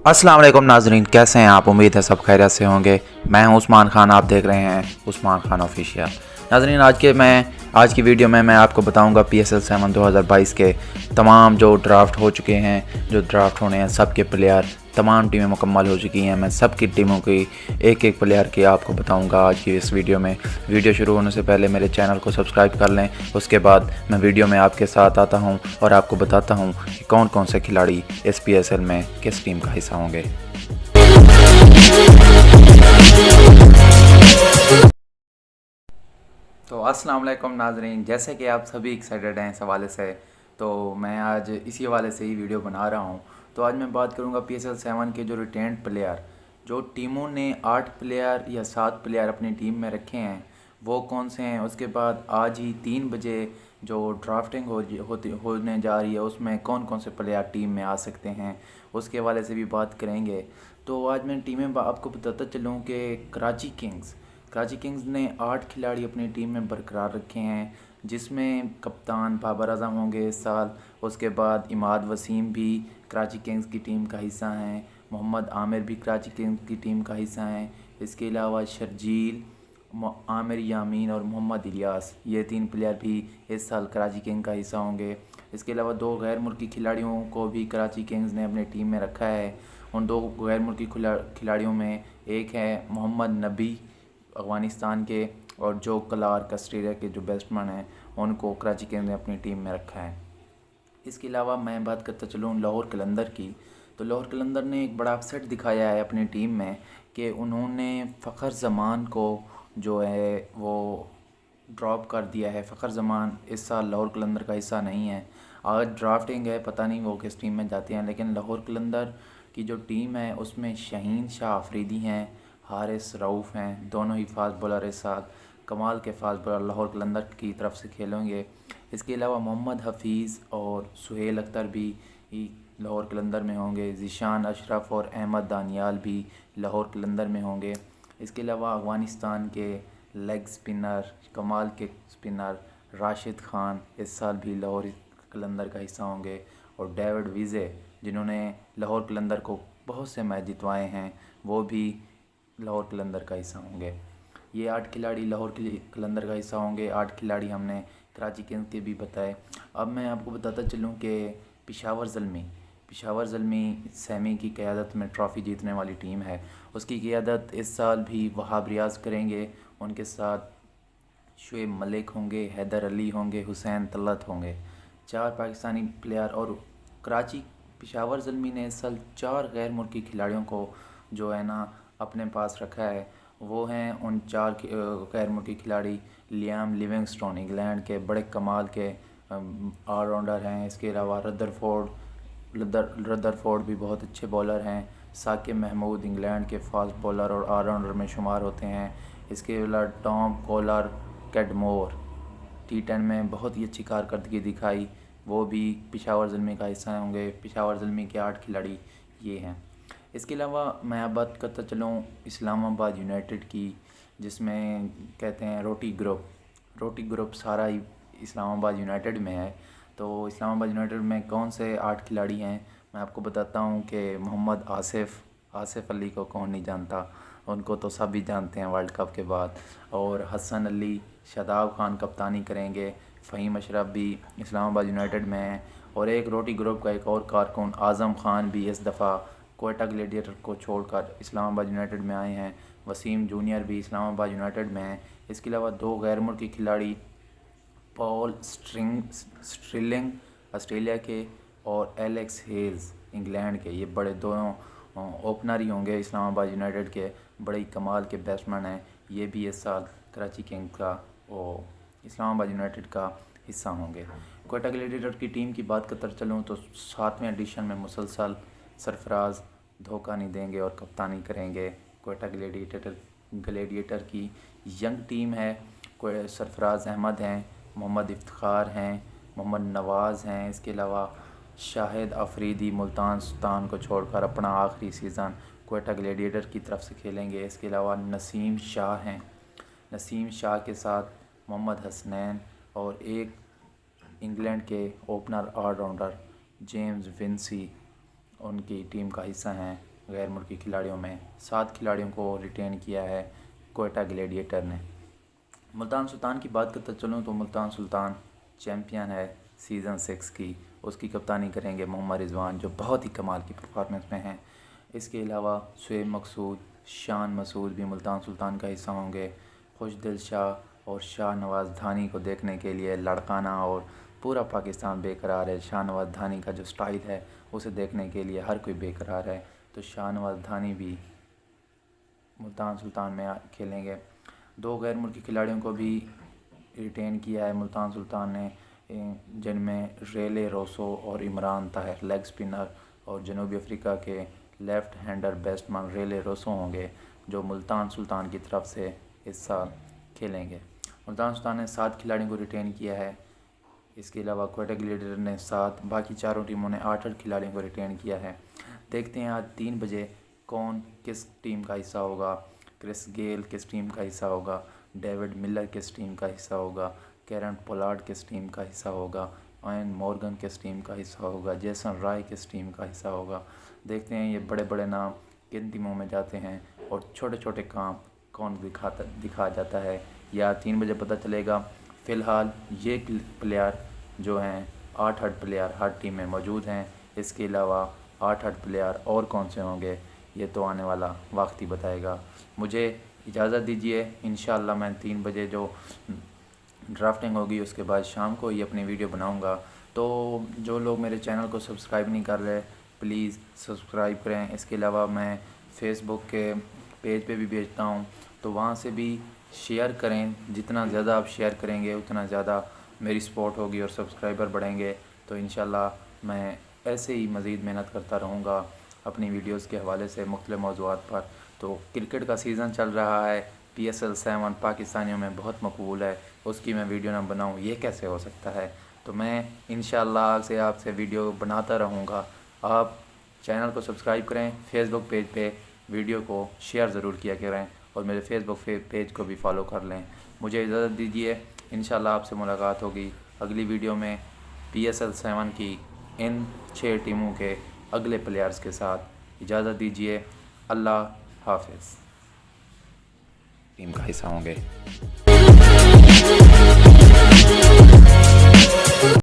अस्सलाम वालेकुम नाजरीन, कैसे हैं आप? उम्मीद है सब खैरियत से होंगे। मैं हूं उस्मान खान, आप देख रहे हैं उस्मान खान ऑफिशियल। नाजरीन, आज की वीडियो में मैं आपको बताऊंगा PSL 7 2022 के तमाम जो ड्राफ्ट हो चुके हैं, जो ड्राफ्ट होने हैं, सब के प्लेयर, तमाम टीमें मुकम्मल हो चुकी हैं। मैं सब की टीमों की एक एक प्लेयर की आपको बताऊंगा आज की इस वीडियो में। वीडियो शुरू होने से पहले मेरे चैनल को सब्सक्राइब कर लें। उसके बाद मैं वीडियो में आपके साथ आता हूं और आपको बताता हूं कि कौन कौन से खिलाड़ी इस PSL में किस टीम का हिस्सा होंगे। तो अस्सलाम वालेकुम नाजरीन, जैसे कि आप सभी एक्साइटेड हैं इस हवाले से, तो मैं आज इसी हवाले से ही वीडियो बना रहा हूं। तो आज मैं बात करूंगा PSL 7 के जो रिटेन्ड प्लेयर, जो टीमों ने 8 प्लेयर या 7 प्लेयर अपनी टीम में रखे हैं, वो कौन से हैं। उसके बाद आज ही 3 बजे जो ड्राफ्टिंग होने जा रही है, उसमें कौन कौन से प्लेयर टीम में आ सकते हैं, उसके हवाले से भी बात करेंगे। तो आज मैं टीमें आपको बताता चलूँ कि कराची किंग्स ने 8 खिलाड़ी अपनी टीम में बरकरार रखे हैं, जिसमें कप्तान बाबर आजम होंगे इस साल। उसके बाद इमाद वसीम भी कराची किंग्स की टीम का हिस्सा हैं, मोहम्मद आमिर भी कराची किंग्स की टीम का हिस्सा हैं। इसके अलावा शर्जील, आमिर यामीन और मोहम्मद इलियास, ये 3 प्लेयर भी इस साल कराची किंग का हिस्सा होंगे। इसके अलावा 2 गैर मुल्की खिलाड़ियों को भी कराची किंग्स ने अपनी टीम में रखा है। उन 2 गैर मुल्की खिलाड़ियों में एक है मोहम्मद नबी अफ़गानिस्तान के, और जो क्लार्क ऑस्ट्रेलिया के जो बैट्समैन हैं, उनको कराची किंग्स ने अपनी टीम में रखा है। इसके अलावा मैं बात करता चलूँ लाहौर कलंदर की, तो लाहौर कलंदर ने एक बड़ा अपसेट दिखाया है अपनी टीम में कि उन्होंने फ़खर ज़मान को जो है वो ड्रॉप कर दिया है। फ़खर ज़मान इस साल लाहौर कलंदर का हिस्सा नहीं है। आज ड्राफ्टिंग है, पता नहीं वो किस टीम में जाते हैं, लेकिन लाहौर कलंदर की जो टीम है उसमें शाहीन शाह अफरीदी हैं, हारिस रऊफ़ हैं, दोनों ही फास्ट बॉलर इस साल कमाल के फास्ट बॉलर लाहौर कलंदर की तरफ से खेलेंगे। इसके अलावा मोहम्मद हफीज़ और सुहेल अख्तर भी लाहौर कलंदर में होंगे। ज़ीशान अशरफ और अहमद दानियाल भी लाहौर कलंदर में होंगे। इसके अलावा अफ़गानिस्तान के लेग स्पिनर, कमाल के स्पिनर राशिद खान इस साल भी लाहौर कलंदर का हिस्सा होंगे। और डेविड विज़े, जिन्होंने लाहौर कलंदर को बहुत से मैच जितवाए हैं, वो भी लाहौर कलंदर का हिस्सा होंगे। ये 8 खिलाड़ी लाहौर कलंदर का हिस्सा होंगे। 8 खिलाड़ी हमने कराची किंग्स के भी बताए। अब मैं आपको बताता चलूँ कि पिशावर ज़ल्मी सैमी की क़यादत में ट्रॉफ़ी जीतने वाली टीम है। उसकी क़यादत इस साल भी वहाब रियाज़ करेंगे। उनके साथ शुएब मलिक होंगे, हैदर अली होंगे, हुसैन तलत होंगे, 4 पाकिस्तानी प्लेयर। और पिशावर ज़ल्मी ने इस साल 4 गैर मुल्की खिलाड़ियों को जो है ना अपने पास रखा है। वो हैं उन 4 गैर मुल्की खिलाड़ी लियाम लिविंगस्टोन, इंग्लैंड के बड़े कमाल के ऑलराउंडर हैं। इसके अलावा रदरफोर्ड भी बहुत अच्छे बॉलर हैं। साकिब महमूद इंग्लैंड के फास्ट बॉलर और ऑलराउंडर में शुमार होते हैं। इसके अलावा टॉम कॉलर कैडमोर T10 में बहुत ही अच्छी कारकर्दगी दिखाई, वो भी पिशावर ज़ल्मी का हिस्सा होंगे। पिशावर ज़ल्मी के 8 खिलाड़ी ये हैं। इसके अलावा मैं अब बात करता चलूँ इस्लामाबाद यूनाइटेड की, जिसमें कहते हैं रोटी ग्रुप सारा ही इस्लामाबाद यूनाइटेड में है। तो इस्लामाबाद यूनाइटेड में कौन से 8 खिलाड़ी हैं, मैं आपको बताता हूँ कि मोहम्मद आसिफ अली को कौन नहीं जानता, उनको तो सभी जानते हैं वर्ल्ड कप के बाद। और हसन अली, शादाब खान कप्तानी करेंगे। फ़हीम अशरफ भी इस्लामाबाद यूनाइटेड में हैं। और एक रोटी ग्रुप का एक और कारकुन आज़म खान भी इस दफ़ा कोयटा ग्लेडिएटर को छोड़कर इस्लामाबाद यूनाइटेड में आए हैं। वसीम जूनियर भी इस्लामाबाद यूनाइटेड में हैं। इसके अलावा 2 गैर मुल्की खिलाड़ी पॉल स्ट्रिलिंग ऑस्ट्रेलिया के और एलेक्स हेल्स इंग्लैंड के, ये बड़े दोनों ओपनर ही होंगे इस्लामाबाद यूनाइटेड के, बड़े ही कमाल के बैट्समैन हैं। ये भी इस साल कराची किंग्स का और इस्लामाबाद यूनाइटेड का हिस्सा होंगे। कोयटा ग्लेडिएटर की टीम की बात करते चलूँ तो 7वें एडिशन में मुसलसल सरफराज धोखा नहीं देंगे और कप्तानी करेंगे। कोयटा ग्लेडिएटर की यंग टीम है। कोई सरफराज अहमद हैं, मोहम्मद इफ्तिखार हैं, मोहम्मद नवाज़ हैं। इसके अलावा शाहिद अफरीदी मुल्तान सुल्तान को छोड़कर अपना आखिरी सीज़न कोयटा ग्लेडिएटर की तरफ से खेलेंगे। इसके अलावा नसीम शाह हैं, नसीम शाह के साथ मोहम्मद हसनैन और एक इंग्लैंड के ओपनर ऑलराउंडर जेम्स विंसी उनकी टीम का हिस्सा हैं। غیر ملکی کھلاڑیوں میں 7 کھلاڑیوں کو ریٹین کیا ہے کوئٹہ گلیڈیٹر نے۔ ملتان سلطان کی بات کرتا چلوں تو ملتان سلطان چیمپئن ہے سیزن 6 کی، اس کی کپتانی کریں گے محمد رضوان جو بہت ہی کمال کی پرفارمنس میں ہیں۔ اس کے علاوہ شعیب مقصود، شان مسعود بھی ملتان سلطان کا حصہ ہوں گے۔ خوش دل شاہ اور شاہ نواز دھانی کو دیکھنے کے لیے لڑکانہ اور پورا پاکستان بے قرار ہے۔ شاہ نواز دھانی کا جو سٹائل ہے اسے دیکھنے کے لیے ہر کوئی بے قرار ہے، تو شاہ نواز دھانی بھی ملتان سلطان میں کھیلیں گے۔ 2 غیر ملکی کھلاڑیوں کو بھی ریٹین کیا ہے ملتان سلطان نے، جن میں ریلے روسو اور عمران طاہر لیگ سپنر، اور جنوبی افریقہ کے left handler batsman relay Rousseau ہوں گے جو ملتان سلطان کی طرف سے اس سال کھیلیں گے۔ ملتان سلطان نے 7 کھلاڑیوں کو ریٹین کیا ہے، اس کے علاوہ کوئٹہ گلیڈیٹر نے 7، باقی چاروں ٹیموں نے 8 کھلاڑیوں کو ریٹین کیا ہے۔ دیکھتے ہیں آج 3 بجے کون کس ٹیم کا حصہ ہوگا۔ کرس گیل کس ٹیم کا حصہ ہوگا، ڈیوڈ ملر کس ٹیم کا حصہ ہوگا، کیرن پولارڈ کس ٹیم کا حصہ ہوگا، ایان مورگن کس ٹیم کا حصہ ہوگا، جیسن رائے کس ٹیم کا حصہ ہوگا۔ دیکھتے ہیں یہ بڑے بڑے نام کن ٹیموں میں جاتے ہیں اور چھوٹے چھوٹے کام کون دکھا جاتا ہے، یا 3 بجے پتہ چلے گا۔ فی الحال یہ پلیئر جو ہیں 8 پلیئر ہر ٹیم میں موجود ہیں، اس کے علاوہ 8 پلیئر اور کون سے ہوں گے یہ تو آنے والا وقت ہی بتائے گا۔ مجھے اجازت دیجیے، انشاءاللہ میں 3 بجے جو ڈرافٹنگ ہوگی اس کے بعد شام کو ہی اپنی ویڈیو بناؤں گا، تو جو لوگ میرے چینل کو سبسکرائب نہیں کر رہے پلیز سبسکرائب کریں۔ اس کے علاوہ میں فیس بک کے پیج پہ بھی بھیجتا ہوں، تو وہاں سے بھی شیئر کریں، جتنا زیادہ آپ شیئر کریں گے اتنا زیادہ میری سپورٹ ہوگی اور سبسکرائبر بڑھیں گے، تو انشاءاللہ میں ایسے ہی مزید محنت کرتا رہوں گا اپنی ویڈیوز کے حوالے سے مختلف موضوعات پر۔ تو کرکٹ کا سیزن چل رہا ہے، PSL 7 پاکستانیوں میں بہت مقبول ہے، اس کی میں ویڈیو نہ بناؤں یہ کیسے ہو سکتا ہے؟ تو میں انشاءاللہ آپ سے ویڈیو بناتا رہوں گا۔ آپ چینل کو سبسکرائب کریں، فیس بک پیج پہ ویڈیو کو شیئر ضرور کیا کریں، اور میرے فیس بک پیج کو بھی فالو کر لیں۔ مجھے اجازت دیجیے، انشاءاللہ آپ سے ملاقات ہوگی اگلی ویڈیو میں PSL 7 کی ان 6 ٹیموں کے اگلے پلیئرز کے ساتھ۔ اجازت دیجیے، اللہ حافظ۔ ٹیم کا حصہ ہوں گے۔